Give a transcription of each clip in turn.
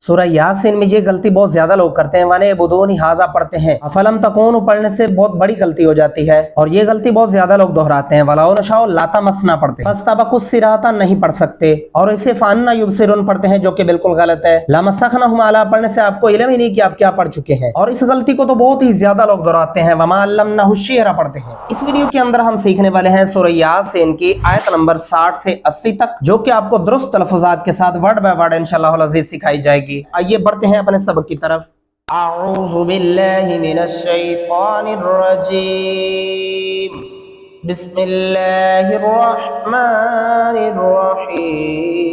सूरह यासीन में ये गलती बहुत ज्यादा लोग करते हैं, वाने बुदून हाजा पढ़ते हैं, अफलम तकून पढ़ने से बहुत बड़ी गलती हो जाती है और ये गलती बहुत ज्यादा लोग दोहराते हैं। वलाउ नशाओ लाता मसना पढ़ते हैं, फस्तबकुस सिराता नहीं पढ़ सकते और इसे फान्ना युबसिरुन पढ़ते हैं, जो कि बिल्कुल गलत है। लमसखनहुम अला पढ़ने से आपको इल्म ही नहीं कि आप क्या पढ़ चुके हैं और इस गलती को तो बहुत ही ज्यादा लोग दोहराते हैं। वमा अल्लमनाहु शिअरा पढ़ते हैं। इस वीडियो के अंदर हम सीखने वाले हैं सूरह यासीन की आयत नंबर 60 से 80 तक, जो कि आपको दुरुस्त तलफ़ुज़ात के साथ वर्ड बाय वर्ड इंशाअल्लाह अज़ीज़ सिखाई जाएगी। आइए बढ़ते हैं अपने सबक की तरफ। अऊज़ु बिल्लाहि मिनश शैतानिर रजीम, बिस्मिल्लाहिर रहमानिर रहीम।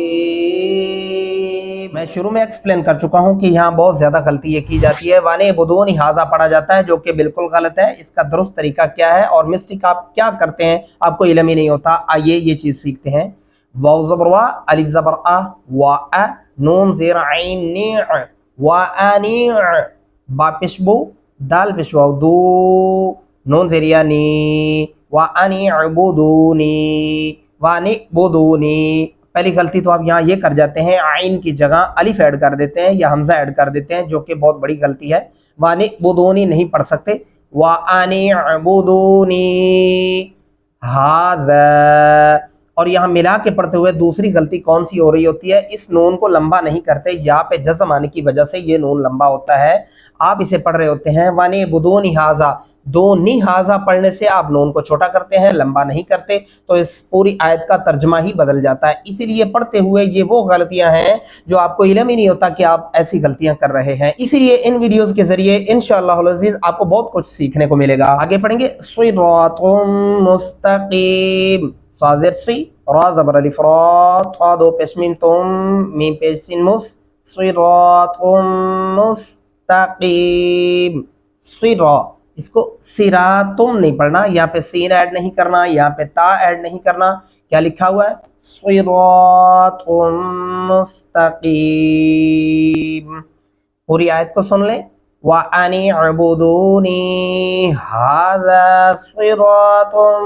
मैं शुरू में एक्सप्लेन कर चुका हूं कि यहाँ बहुत ज्यादा गलती ये की जाती है, वाने बुदून हाजा पढ़ा जाता है, जो कि बिल्कुल गलत है। इसका दुरुस्त तरीका क्या है और मिस्टेक आप क्या करते हैं आपको इल्म ही नहीं होता। आइए ये चीज सीखते हैं। वाव ज़बर वा, अलिफ ज़बर आ, वा आ, नून ज़ेर ऐन नी, वा आनी, बा पेशबू, दाल पेशवाव दू, नून ज़ेरिया नी, वा आनी अबुदूनी, वानी बुदूनी। पहली गलती तो आप यहाँ ये कर जाते हैं, आइन की जगह अलिफ ऐड कर देते हैं या हमजा ऐड कर देते हैं, जो कि बहुत बड़ी गलती है। वानी बुदूनी नहीं पढ़ सकते, वा आनी अबुदूनी हाज़ा। और यहाँ मिला के पढ़ते हुए दूसरी गलती कौन सी हो रही होती है, इस नून को लंबा नहीं करते, यहाँ पे जज़्म आने की वजह से ये नून लंबा होता है। आप इसे पढ़ रहे होते हैं वाने बुदूनी हाज़ा, दो नी हाज़ा पढ़ने से आप नून को छोटा करते हैं, लंबा नहीं करते, तो इस पूरी आयत का तर्जमा ही बदल जाता है। इसीलिए पढ़ते हुए ये वो गलतियां हैं जो आपको इल्म ही नहीं होता कि आप ऐसी गलतियां कर रहे हैं। इसीलिए इन वीडियोस के जरिए इंशाअल्लाह अज़ीज़ आपको बहुत कुछ सीखने को मिलेगा। आगे पढ़ेंगे। सिरातुम मुस्तकीम, साज़िर सी, रा ज़बर अलिफ रा, था दो पेश मीम तुम, मीम पेश सिन मुस, सिरातुम मुस्तकीम। सिरा, इसको सिरातुम नहीं पढ़ना, यहाँ पे सीन ऐड नहीं करना, यहाँ पे ता ऐड नहीं करना। क्या लिखा हुआ है? सिरातुम मुस्तकीम। पूरी आयत को सुन लें। वा अनी अबुदूनी हाज़ा सिरातुम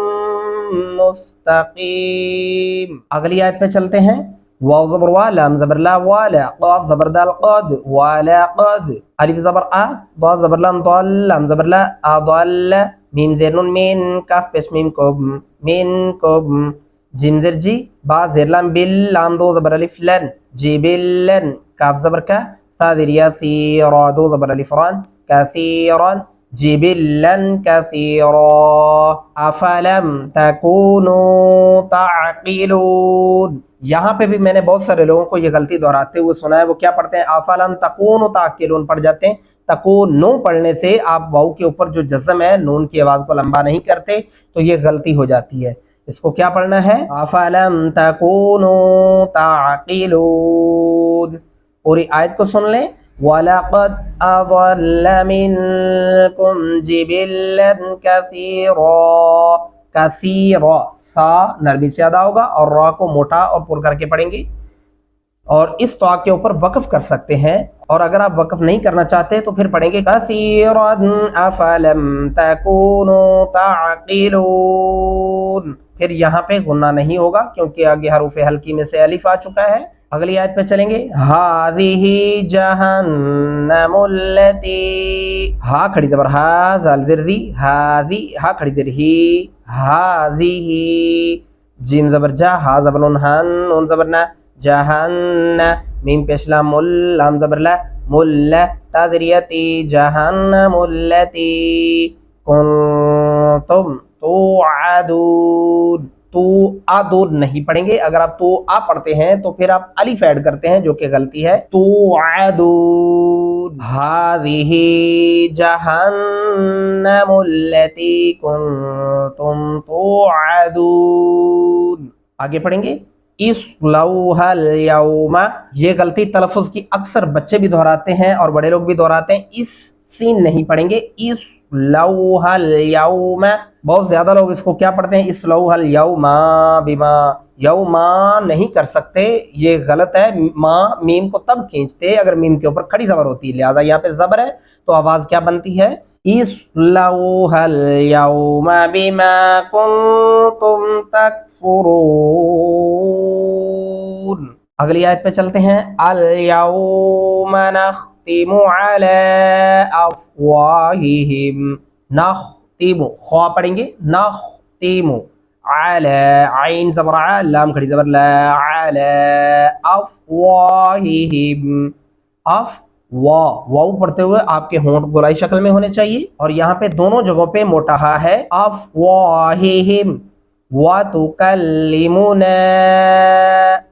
मुस्तकीम। अगली आयत पे चलते हैं। वाव ज़बर वा, लाम ज़बर ला, वाला, क़ाफ ज़बर दाल क़द, वाला क़द, अलिफ ज़बर आ, दा ज़बर लाम दाल, लाम ज़बर ला, अदल, मीम ज़ेर नून मीन, काफ पेश मीम कुम, मीन कुम, जिम ज़ेर जी, बा ज़ेर लाम बिल, लाम दो ज़बर अलिफ लन, जिबिलन, काफ ज़बर का, सा ज़ेर या सी, रा दो ज़बर अलिफ रान, कसीरन, जिबिलन कसीरा। अफलम तकूनु ताक़िलून। यहाँ पे भी मैंने बहुत सारे लोगों को ये गलती दोहराते हुए सुना है। वो क्या पढ़ते हैं? अफलम तकूनु ताक़िलून पढ़ जाते हैं। तकूनु पढ़ने से आप वाव के ऊपर जो जज़म है, नून की आवाज को लंबा नहीं करते, तो ये गलती हो जाती है। इसको क्या पढ़ना है? अफलम तकूनु ताक़िलून। पूरी आयत को सुन लें। वलक़द अज़ल्ल मिनकुम जिबिल्लन कसीरा। कसीरा, सा नरमी से अदा होगा और रा को मोटा और पुर करके पढ़ेंगे और इस तो के ऊपर वक्फ कर सकते हैं। और अगर आप वक्फ नहीं करना चाहते तो फिर पढ़ेंगे कसीरन अफलम तकूनु ताक़िलून। फिर यहाँ पे गुन्ना नहीं होगा क्योंकि आगे हरूफ़े हल्की में से अलिफ आ चुका है। अगली आयत पे चलेंगे। हाज़िही जहन्नमुल्लती, हा खड़ी ज़बर हा, ज़ाल ज़ेर ज़ी, हाज़ी, हा खड़ी ज़ेर ही, हाज़िही, जीम ज़बर जा, हा ज़बर नून हन, नून ज़बर ना, जहन्न, मीम पेश लाम मुल, लाम ज़बर ला, मुल्ला, ता ज़ेर यती, जहन्नमुल्लती कुंतुम तुअदून। तो आदून नहीं पढ़ेंगे। अगर आप तो आ पढ़ते हैं तो फिर आप अलिफ ऐड करते हैं, जो कि गलती है। तो आदून। हाज़िही जहन्नमुल्लती कुंतुम तुअदून। आगे पढ़ेंगे। इस्लौहल यौमा। ये गलती तलफ़ुज़ की अक्सर बच्चे भी दोहराते हैं और बड़े लोग भी दोहराते हैं। इस सीन नहीं पढ़ेंगे, इस्लौहल यौमा। बहुत ज्यादा लोग इसको क्या पढ़ते हैं? इस्लौहल यौमा बिमा। यौमा नहीं कर सकते, ये गलत है। माँ मीम को तब खींचते अगर मीम के ऊपर खड़ी ज़बर होती है, लिहाजा यहाँ पे ज़बर है तो आवाज़ क्या बनती है? इस्लौहल यौमा बिमा कुंतुम तकफुरून। अगली आयत पे चलते हैं। अल यौमा नख्तिमु अला अफ़वाहिहिम, नख्तिमु ख्वा पढ़ेंगे, नख्तिमु अला, आइन ज़बर आ, लाम खड़ी ज़बर ला, अला अफ़वाहिहिम, अफ़ वाव पढ़ते हुए आपके होंठ गोलाई शक्ल में होने चाहिए और यहाँ पे दोनों जगहों पे मोटा हा है। अफ़वाहिहिम व तुकल्लिमुना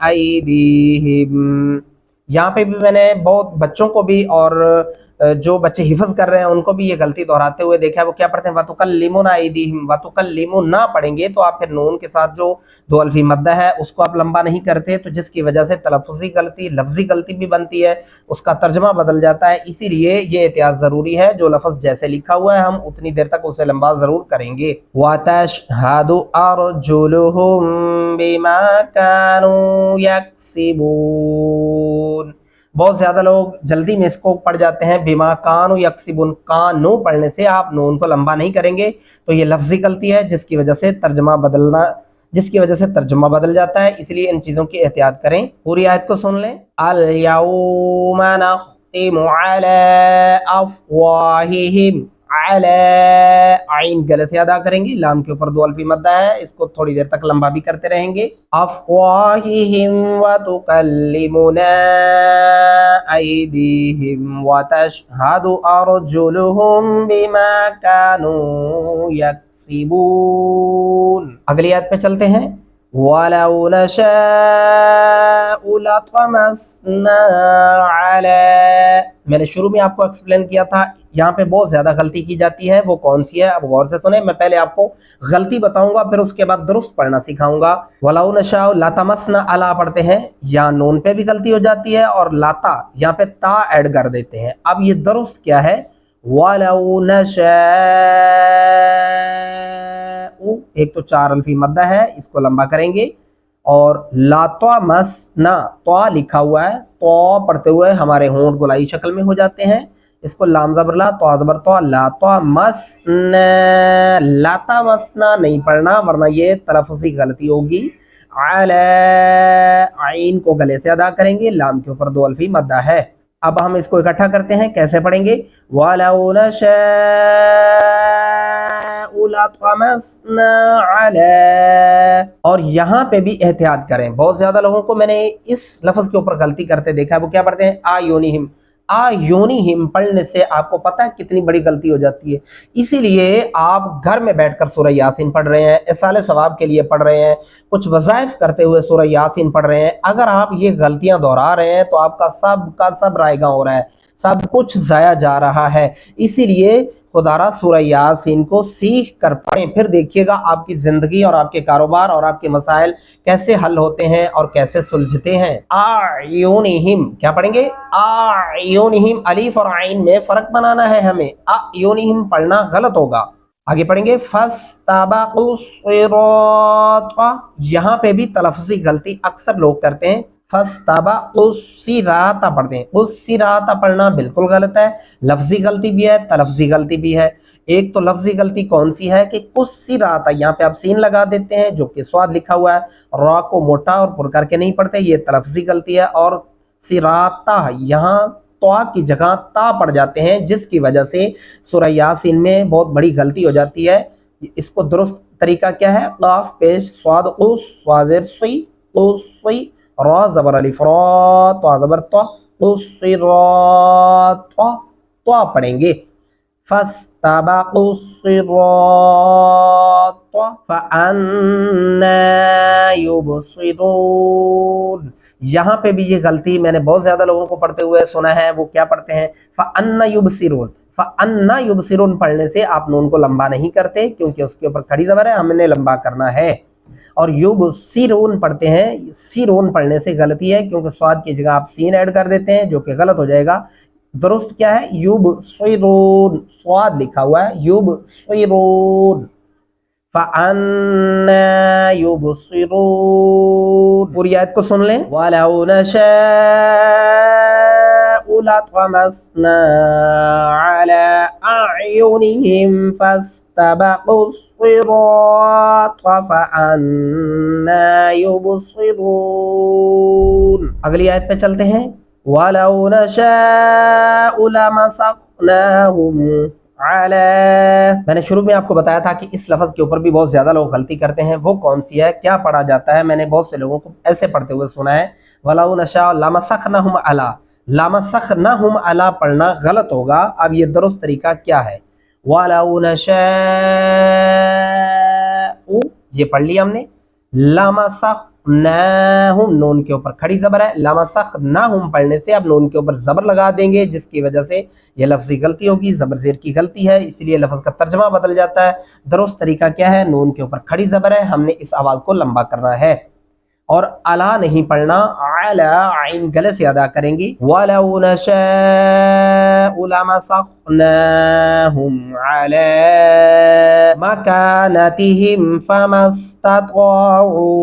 अयदीहिम, यहाँ पे भी मैंने बहुत बच्चों को भी और जो बच्चे हिफ्ज कर रहे हैं उनको भी ये गलती दोहराते हुए देखा है। वो क्या पढ़ते हैं, वतुकल्लिमुना अयदीहिम, वतुकल्लिमुना पढ़ेंगे तो आप फिर नून के साथ जो दो अल्फी मद्दा है उसको आप लंबा नहीं करते, तो जिसकी वजह से तलफ़्फ़ुज़ी गलती, लफ्जी गलती भी बनती है, उसका तर्जमा बदल जाता है। इसीलिए ये एहतियात ज़रूरी है, जो लफ्ज़ जैसे लिखा हुआ है हम उतनी देर तक उसे लंबा ज़रूर करेंगे। वतशहदु अर्जुलुहुम बिमा कानू यक्सिबून, बहुत ज्यादा लोग जल्दी में इसको पढ़ जाते हैं, बिमा कानू यक्सिबुन, कानू पढ़ने से आप नून को लंबा नहीं करेंगे, तो ये लफ्जी गलती है जिसकी वजह से तर्जमा बदल जाता है। इसलिए इन चीजों की एहतियात करें। पूरी आयत को सुन लें। अल यौमा नख्तिमु अला अफ़वाहिहिम, अला, आइन गले से अदा करेंगे, लाम के ऊपर दो अल्फी मद्दा है, इसको थोड़ी देर तक लंबा भी करते रहेंगे। अफ़वाहिहिम व तुकल्लिमुना अयदीहिम व तशहदु अर्जुलुहुम बिमा कानू यक्सिबून। अगली आयत पे चलते हैं। वलौ नशाअ लतमस्ना अला, मैंने शुरू में आपको एक्सप्लेन किया था, यहाँ पे बहुत ज्यादा गलती की जाती है, वो कौन सी है अब गौर से सुने। मैं पहले आपको गलती बताऊंगा फिर उसके बाद दुरुस्त पढ़ना सिखाऊंगा। वलौ नशाअ लतमस्ना अला पढ़ते हैं, यहाँ नून पे भी गलती हो जाती है और लाता यहाँ पे ता ऐड कर देते हैं। अब ये दुरुस्त क्या है, वलौ नशाअ, एक तो चार अल्फी मद्दा है, इसको लंबा करेंगे और लात्वा मसना, त्वा लिखा हुआ है, तो पढ़ते हुए हमारे होंठ गोलाई शक्ल में हो जाते हैं, इसको लाम ज़बर ला, तो ज़बर तो, लात्वा मसना, लाता मसना नहीं पढ़ना वरना ये तलफ़्फ़ुज़ी गलती होगी। अला, आइन को गले से अदा करेंगे, लाम के ऊपर दो अल्फी मद्दा है। अब हम इसको इकट्ठा करते हैं, कैसे पढ़ेंगे, वलौ नशाअ लतमस्ना अला, और यहाँ पे भी एहतियात करें। बहुत ज्यादा लोगों को मैंने इस लफ्ज के ऊपर गलती करते देखा है, वो क्या पढ़ते हैं, आयोनिहिम, आयोनिहिम पढ़ने से आपको पता है कितनी बड़ी गलती हो जाती है। इसीलिए आप घर में बैठकर सूरह यासीन पढ़ रहे हैं, इसाले सवाब के लिए पढ़ रहे हैं, कुछ वज़ाइफ करते हुए सूरह यासीन पढ़ रहे हैं, अगर आप ये गलतियां दोहरा रहे हैं तो आपका सब का सब रायगा हो रहा है, सब कुछ ज़ाया जा रहा है। इसीलिए खुदारा सूरह यासीन को सीख कर पढ़ें, फिर देखिएगा आपकी जिंदगी और आपके कारोबार और आपके मसाइल कैसे हल होते हैं और कैसे सुलझते हैं। आयोनिहिम क्या पढ़ेंगे, आयोनिहिम, अलीफ और आइन में फर्क बनाना है हमें, आयोनिहिम पढ़ना गलत होगा। आगे पढ़ेंगे, फस्तबकुस सिरात, यहाँ पे भी तलफ़्फ़ुज़ी गलती अक्सर लोग करते हैं, फस्तबकुस्सिराता पढ़ते हैं, उस्सिराता पढ़ना बिल्कुल गलत है, लफ्जी गलती भी है, तलफ़्ज़ी गलती भी है। एक तो लफ्जी गलती कौन सी है कि कुस्सिराता, यहाँ पे आप सीन लगा देते हैं जो कि स्वाद लिखा हुआ है, रा को मोटा और पुर करके नहीं पढ़ते, ये तलफ़्ज़ी गलती है। और सिराता, यहाँ त्वा की जगह ता पढ़ जाते हैं, जिसकी वजह से सूरह यासीन में बहुत बड़ी गलती हो जाती है। इसको दुरुस्त तरीका क्या है, काफ पेश स्वाद उस, स्वाज़िर सुई, उस्सी, रा ज़बर अलिफ रा, त्वा ज़बर त्वा, उस्सिरात, त्वा पढ़ेंगे। फस्तबकुस्सिरात फअन्ना युबसिरून, यहाँ पे भी ये गलती मैंने बहुत ज्यादा लोगों को पढ़ते हुए सुना है, वो क्या पढ़ते हैं, फअन्ना युबसिरून, फअन्ना युबसिरून पढ़ने से आप नून को लंबा नहीं करते क्योंकि उसके ऊपर खड़ी ज़बर है, हमने लंबा करना है। और युबसिरून पढ़ते हैं, सिरून पढ़ने से गलती है क्योंकि स्वाद की जगह आप सीन ऐड कर देते हैं जो कि गलत हो जाएगा। दुरुस्त क्या है, युबसिरून, स्वाद लिखा हुआ है, युबसिरून, फअन्ना युबसिरून। पूरी आयत को सुन लें, वलौ नशाअ لطمسنا على أعينهم فاستبقوا الصراط فأنى يبصرون. اگلی آیت پہ چلتے ہیں. وَلَوْ نَشَاءُ لَمَسَخْنَاهُمْ عَلَى. میں نے شروع میں آپ کو بتایا تھا کہ اس لفظ کے اوپر بھی بہت زیادہ لوگ غلطی کرتے ہیں. وہ کون سی ہے, کیا پڑھا جاتا ہے؟ میں نے بہت سے لوگوں کو ایسے پڑھتے ہوئے سنا ہے, وَلَوْ نَشَاءُ لَمَسَخْنَاهُمْ عَلَى. لَمَسَخْنَاهُمْ عَلَى پڑھنا غلط ہوگا. اب یہ درست طریقہ کیا ہے؟ وَلَوْ نَشَاءُ یہ پڑھ لیا ہم نے. لَمَسَخْنَاهُمْ نون کے اوپر کھڑی زبر ہے. لَمَسَخْنَاهُمْ پڑھنے سے اب نون کے اوپر زبر لگا دیں گے, جس کی وجہ سے یہ لفظی غلطی ہوگی, زبر زیر کی غلطی ہے, اس لیے لفظ کا ترجمہ بدل جاتا ہے. درست طریقہ کیا ہے؟ نون کے اوپر کھڑی زبر ہے, ہم نے اس آواز کو لمبا کرنا ہے اور الا نہیں پڑھنا. علا عین گلے سے ادا کریں گے. وَلَوْ نَشَاءُ لَمَسَخْنَاهُمْ عَلَى مَكَانَتِهِمْ فَمَا اسْتَطَاعُوا.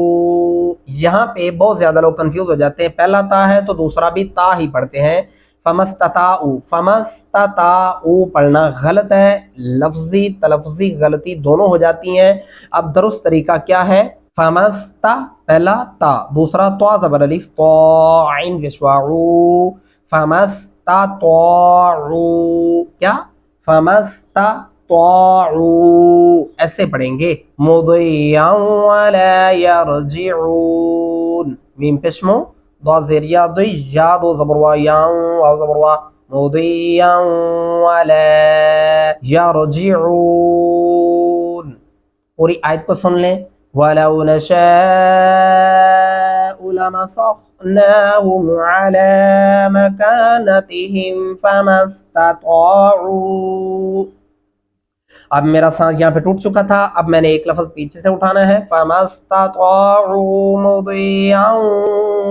یہاں پہ بہت زیادہ لوگ کنفیوز ہو جاتے ہیں. پہلا تا ہے تو دوسرا بھی تا ہی پڑھتے ہیں. فَمَسْتَطَاعُوا فَمَسْتَطَاعُوا پڑھنا غلط ہے. لفظی تلفظی غلطی دونوں ہو جاتی ہیں. اب درست طریقہ کیا ہے؟ فمستا پہلا تا, دوسرا تو زبر الف تو عین وشواعو. فمستا طاعو کیا؟ فمستا طاعو ایسے پڑھیں گے. مضیعا ولا یرجعون میم پشمو دو زیریا دی یا دو زبروا یا او زبروا. مضیعا ولا یرجعون. پوری آیت کو سن لیں. وَلَوْ نَشَاءُ لَمَسَخْنَاهُمْ عَلَى مَكَانَتِهِمْ فَمَا اسْتَطَاعُوا. اب میرا سانس یہاں پہ ٹوٹ چکا تھا, اب میں نے ایک لفظ پیچھے سے اٹھانا ہے. فَمَا اسْتَطَاعُوا مُضِيًّا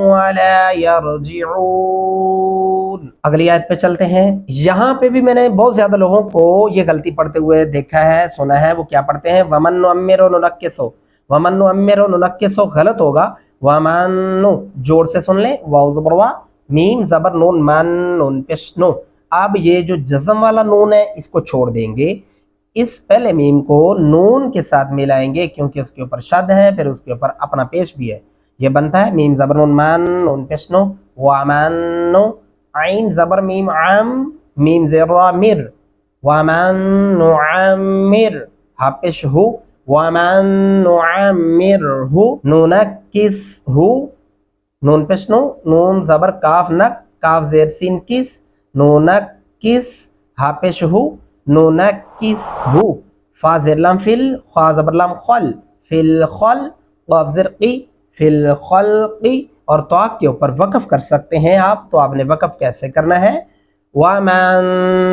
وَلَا يَرْجِعُونَ. اگلی آیت پہ چلتے ہیں. یہاں پہ بھی میں نے بہت زیادہ لوگوں کو یہ غلطی پڑھتے ہوئے دیکھا ہے, سنا ہے. وہ کیا پڑھتے ہیں؟ وَمَن نُعَمِّرُ نُنَكِّسُهُ. وَمَن نُعَمِّرُ نُنَكِّسُهُ غلط ہوگا. وَمَن جوڑ سے سن لیں. واو زبر وا, میم زبر نون, من نون پیش نو. اب یہ جو جزم والا نون ہے اس کو چھوڑ دیں گے. اس پہلے میم کو نون کے ساتھ ملائیں گے کیونکہ اس کے اوپر شد ہے, پھر اس کے اوپر اپنا پیش بھی ہے. یہ بنتا ہے میم زبر نون من نون پیش نو. وَمَن عین زبر میم عام, میم زیر مر. وَمَن نُعَمِّرْ ہا پیش ہو. وَمَن نُعَمِّرْهُ نُنَكِّسْهُ نون پیش نو, نون زبر کاف نک, کاف زیر سین کس. نُنَكِّسْ ہا پیش ہو. نُنَكِّسْهُ فا زیر لام فل, خا زبر لام خل. فل خل قاف زیر قی. فل خلقی. اور تو آپ کے اوپر وقف کر سکتے ہیں آپ, تو آپ نے وقف کیسے کرنا ہے؟ وَمَن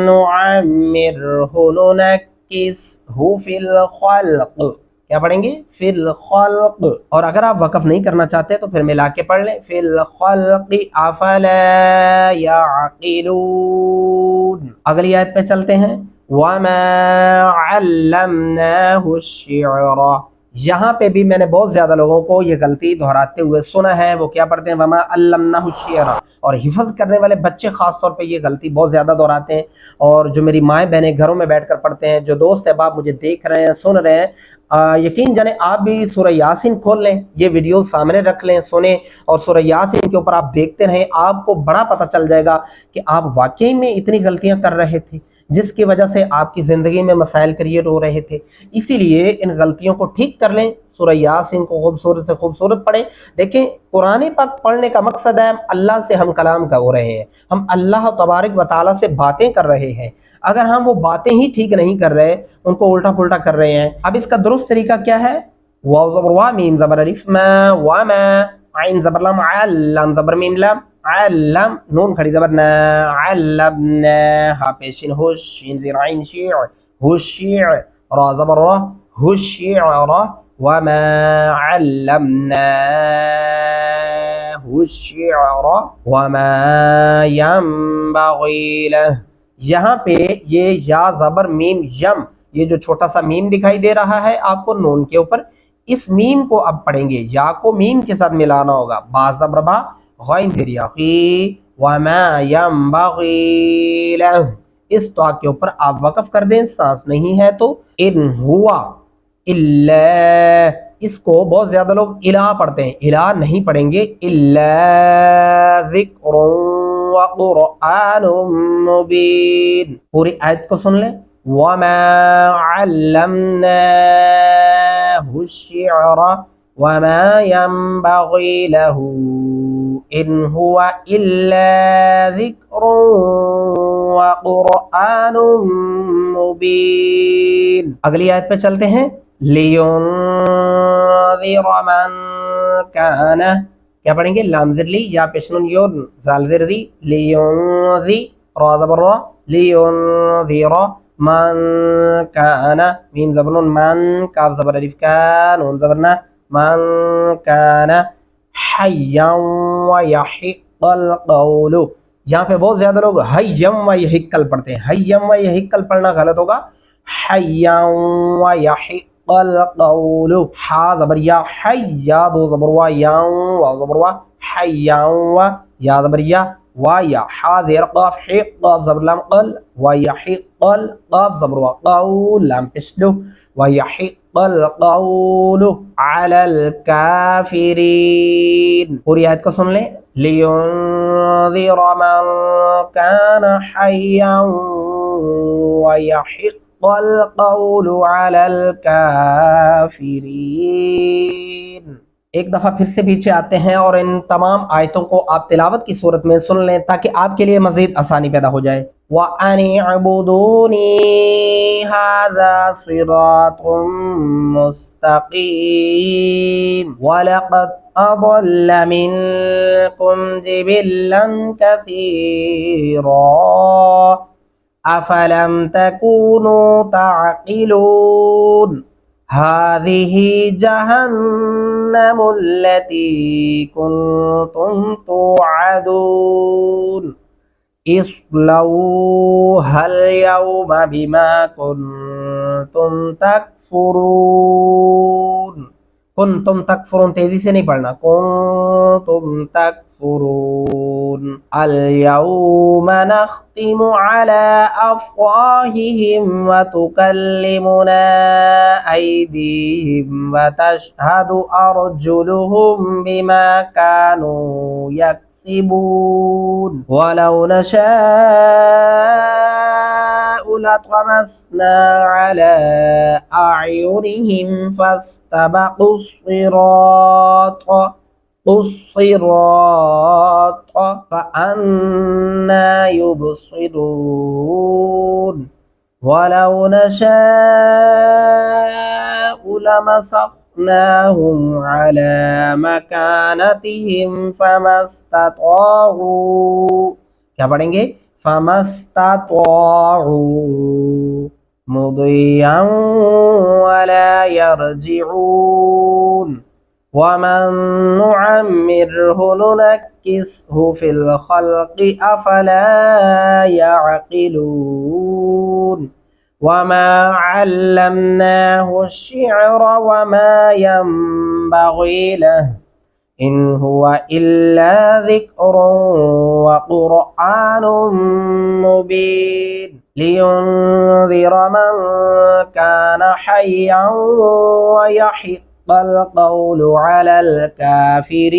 نُعَمِّرْهُ نُنَكِّسْهُ فِي الْخَلْقِ. کیا پڑھیں گے؟ فِي الْخَلْقِ. اور اگر آپ وقف نہیں کرنا چاہتے تو پھر ملا کے پڑھ لیں. فِي الْخَلْقِ أَفَلَا يَعْقِلُونَ. اگلی آیت پہ چلتے ہیں. وَمَا عَلَّمْنَاهُ الشِّعْرَ. یہاں پہ بھی میں نے بہت زیادہ لوگوں کو یہ غلطی دہراتے ہوئے سنا ہے. وہ کیا پڑھتے ہیں؟ وَمَا عَلَّمْنَاهُ الشِّعْرَ. اور حفظ کرنے والے بچے خاص طور پہ یہ غلطی بہت زیادہ دہراتے ہیں. اور جو میری مائیں بہنیں گھروں میں بیٹھ کر پڑھتے ہیں, جو دوست احباب مجھے دیکھ رہے ہیں, سن رہے ہیں, یقین جانیں آپ بھی سورہ یاسین کھول لیں, یہ ویڈیو سامنے رکھ لیں, سنیں, اور سورہ یاسین کے اوپر آپ دیکھتے رہیں. آپ کو بڑا پتہ چل جائے گا کہ آپ واقعی میں اتنی غلطیاں کر رہے تھے جس کی وجہ سے آپ کی زندگی میں مسائل کریٹ ہو رہے تھے. اسی لیے ان غلطیوں کو ٹھیک کر لیں. سورہ یاسین کو خوبصورت سے خوبصورت پڑھیں. دیکھیں, قرآن پاک پڑھنے کا مقصد ہے اللہ سے ہم کلام کا ہو رہے ہیں, ہم اللہ تبارک و تعالیٰ سے باتیں کر رہے ہیں. اگر ہم وہ باتیں ہی ٹھیک نہیں کر رہے, ان کو الٹا پھلٹا کر رہے ہیں. اب اس کا درست طریقہ کیا ہے؟ واو زبر وا, میم زبر الف ما, وما عین زبر لام, علم زبر میم لام, علم نون کھڑی زبر نا, علمنا ہا پیشین ہوش, شین زیر عین شیع, ہوشیع را زبر را, ہوشیع را. وما علمناه الشعر وما ينبغي له. یہاں پہ یہ یا زبر میم یم, یہ جو چھوٹا سا میم دکھائی دے رہا ہے آپ کو نون کے اوپر, اس میم کو اب پڑھیں گے, یا کو میم کے ساتھ ملانا ہوگا. با زبر با, غین دھیریا قی, वमा यंबगी लहु, इस तो के ऊपर आप वक़्फ़ कर दें, सांस नहीं है तो। इन हुआ इल्ला, इसको बहुत ज्यादा लोग इला पढ़ते हैं, इला नहीं पढ़ेंगे। इल्ला ज़िक्रुन व क़ुरआनुम मुबीन। पूरी आयत को सुन लें। वमा अल्लमनाहु शिअरा वमा यंबगी लहु इन हुआ इल्ला ज़िक्रुन व क़ुरआनुम मुबीन। अगली आयत पे चलते हैं। लियुनज़िर मन कान, क्या पढ़ेंगे? लाम ज़िर ली या पेशनुन योन ज़ाल ज़िर दी। लियुनज़ि रा ज़बर रा, लियुनज़िर मन कान, मीम ज़बर नून मन, काफ ज़बर अलिफ का, नून ज़बर ना, मन कान हय्यन व यहिक़्क़ल क़ौलु। यहाँ पे बहुत ज्यादा लोग हय्यम व यहिक़्क़ल पढ़ते हैं, हय्यम व यहिक़्क़ल पढ़ना गलत होगा। हय्यन व यहिक़्क़ल क़ौलु, हा ज़बर या, हय्या दो ज़बर वा, यां वा ज़बर वा, हय्यन व या ज़बर या, वा या हा ज़ेर क़ाफ, हिक़ क़ाफ ज़बर लाम क़ल, व यहिक़्क़ल क़ाफ ज़बर वा, क़ौल लाम पेश लो, व यहिक़्क़ल क़ौलु अलल काफ़िरीन। पूरी आयत को सुन लें। लियुनज़िर मन कान हय्यन व यहिक़्क़ल क़ौलु अलल काफ़िरीन। एक दफ़ा फिर से पीछे आते हैं और इन तमाम आयतों को आप तिलावत की सूरत में सुन लें ताकि आपके लिए मज़ीद आसानी पैदा हो जाए। व अनिअबुदूनी हाज़ा सिरातुम मुस्तक़ीम वलक़द अज़ल्ल मिनकुम जिबिल्लन कसीरा अफ़लम तकूनू तअक़िलून हाज़िही जहन्नमुल्लती कुन्तुम तुअदून इस्लौहल यौम बिमा कुन्तुम तकफुरून। कुन्तुम तकफुरून तेजी से नहीं पढ़ना, कुन्तुम तकफुरून। अल यौम नख्तिमु अला अफ़वाहिहिम व तुकल्लिमुना ऐदीहिम व तशहदु अर्जुलुहुम बिमा कानू यक्सिबून वलौ नशाअु लतमस्ना अला अयुनिहिम फस्तबक़ुस सिरात फअन्ना युबसिरून वलौ नशाअु लमसख़नाहुम अला मकानतिहिम फमस्तताअू, क्या पढ़ेंगे? फमस्तताअू मुदिय्यन वला यरजिऊन वमन नुअम्मिरहु नुनक्किसहु फिल खल्क़ि अफ़ला यअक़िलून वमा अल्लमनाहु अश्शिअर वमा यंबग़ी लहु इन हुवा इल्ला ज़िक्रुन व क़ुरआनुम मुबीन लियुनज़िर मन कान हय्यन व यहिक़्क़ल क़ौलु अलल काफ़िरीन।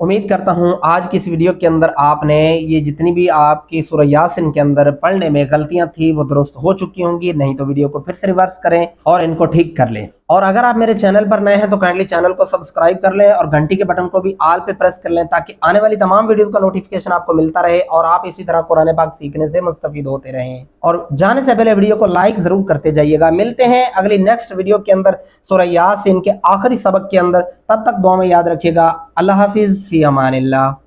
उम्मीद करता हूँ आज की इस वीडियो के अंदर आपने ये जितनी भी आपकी सूरह यासीन के अंदर पढ़ने में गलतियां थी वो दुरुस्त हो चुकी होंगी। नहीं तो वीडियो को फिर से रिवर्स करें और इनको ठीक कर लें। और अगर आप मेरे चैनल पर नए हैं तो काइंडली चैनल को सब्सक्राइब कर लें और घंटी के बटन को भी आल पे प्रेस कर लें ताकि आने वाली तमाम वीडियोस का नोटिफिकेशन आपको मिलता रहे और आप इसी तरह कुरान पाक सीखने से मुस्तफीद होते रहें। और जाने से पहले वीडियो को लाइक जरूर करते जाइएगा। मिलते हैं अगली नेक्स्ट वीडियो के अंदर सूरह यासीन के आखिरी सबक के अंदर। तब तक दुआ में याद रखिएगा। अल्लाह हाफिज, फी अमानिल्लाह।